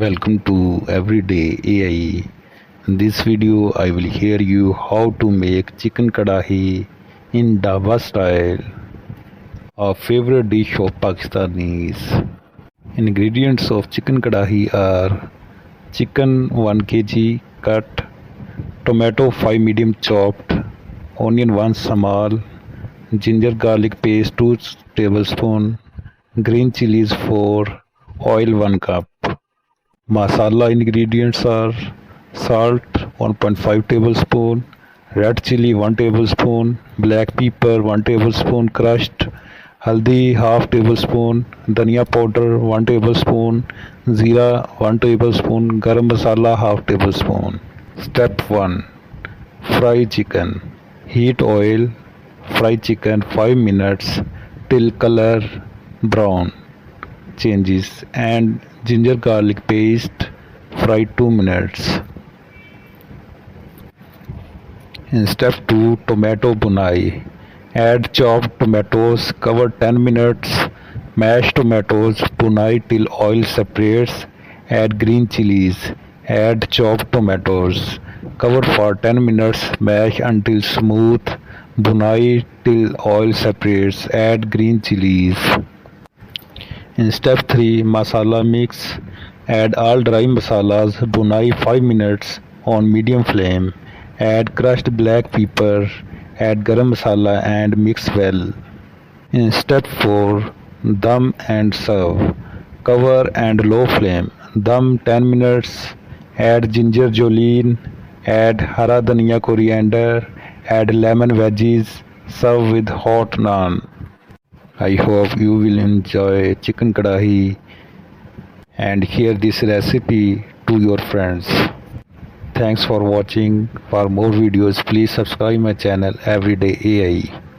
Welcome to Everyday AI. In this video, I will hear you how to make chicken karahi in Dhaba style, a favorite dish of Pakistanis. Ingredients of chicken karahi are chicken 1 kg cut, tomato 5 medium chopped, onion 1 small, ginger garlic paste 2 tablespoon, green chilies 4, oil 1 cup. Masala ingredients are salt 1.5 tablespoon, red chili 1 tablespoon, black pepper 1 tablespoon crushed, haldi half tablespoon, dhania powder 1 tablespoon, Zeera 1 tablespoon, garam masala half tablespoon. Step 1. Fry chicken. Heat oil. Fry chicken 5 minutes till color brown changes and ginger garlic paste fry 2 minutes. In step 2, tomato bunai. Add chopped tomatoes, cover 10 minutes, mash tomatoes, bunai till oil separates, add green chilies, add chopped tomatoes, cover for 10 minutes, mash until smooth, bunai till oil separates, add green chilies. In step 3, masala mix. Add all dry masalas, bunai 5 minutes on medium flame. Add crushed black pepper, add garam masala and mix well. In step 4, dum and serve. Cover and low flame. Dum 10 minutes. Add ginger Julienne, add Hara Dhania coriander, add lemon veggies. Serve with hot naan. I hope you will enjoy chicken karahi and share this recipe to your friends. Thanks for watching. For more videos, please subscribe my channel Everyday AI.